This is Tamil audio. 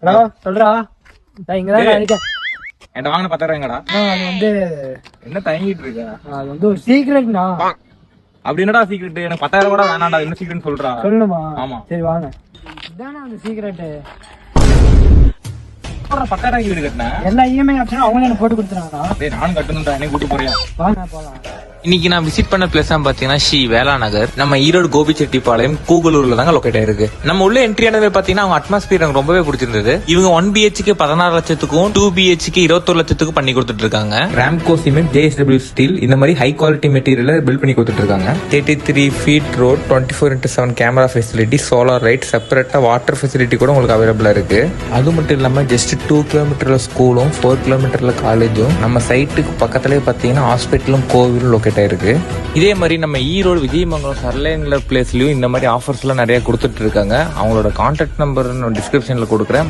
ஹலோ சொல்றா, இங்கதான் இருக்கேன். என்கிட்ட வாங்கின 10,000 எங்கடா? அது வந்து என்ன தயங்கிட்டு இருக்க? அது வந்து ஒரு சீக்ரெட்னா. அப்படி என்னடா சீக்ரெட்? எனக்கு 10,000 கூட வேணாம்டா, என்ன சீக்ரெட் சொல்றா? சொல்லணுமா? ஆமா. சரி வாங்க. இதானே அந்த சீக்ரெட். 10,000 வீடு கட்டினேன். எல்லா இஎம்ஐ ஆப்ஷனும் அவங்க எனக்கு போட்டு கொடுத்துறாங்கண்ணா. டேய் நானும் கட்டணும்டா, என்ன கூட்டு போறியா? வாங்க போலாம். இன்னைக்கு நான் விசிட் பண்ண பிளேஸ் பாத்தீங்கன்னா ஸ்ரீ வேளா நகர். நம்ம ஈரோடு கோபிச்செட்டிப்பாளையம் கூகலூர்ல தாங்க லொகேட் ஆயிருக்கு. நம்ம உள்ள என்ட்ரி ஆனது பாத்தீங்கன்னா அவங்க அட்மாஸ்பியர் எனக்கு ரொம்பவே பிடிச்சிருந்தது. இவங்க 1 BHK 16 லட்சத்துக்கும் 2 BHK 21 லட்சத்துக்கும் பண்ணி கொடுத்துட்டு இருக்காங்க. ராம்கோ சிமெண்ட், JSW ஸ்டீல் இந்த மாதிரி ஹை குவாலிட்டி மெட்டீரியல் பில்ட் பண்ணி கொடுத்துட்டு இருக்காங்க. 33 feet road, 24/7 camera facility, solar light, செப்பரேட்டா வாட்டர் ஃபெசிலிட்டி கூட உங்களுக்கு அவைலபிளா இருக்கு. அது மட்டும் இல்லாம ஜஸ்ட் 2 கிலோமீட்டர்ல ஸ்கூலும் 4 கிலோமீட்டர்ல காலேஜும், நம்ம சைட்டுக்கு பக்கத்துலேயே பாத்தீங்கன்னா ஹாஸ்பிட்டலும் கோவிலும் லொகேட் ஆயிருக்கு. இதே மாதிரி நம்ம ஈரோடு விஜயமங்கலம் சர்லைன்ல பிளேஸ்லயும் இந்த மாதிரி ஆஃபர்ஸ் எல்லாம் நிறைய கொடுத்துட்டு இருக்காங்க. அவங்களோட கான்டாக்ட் நம்பர் டிஸ்கிரிப்ஷன்ல கொடுக்குறேன்.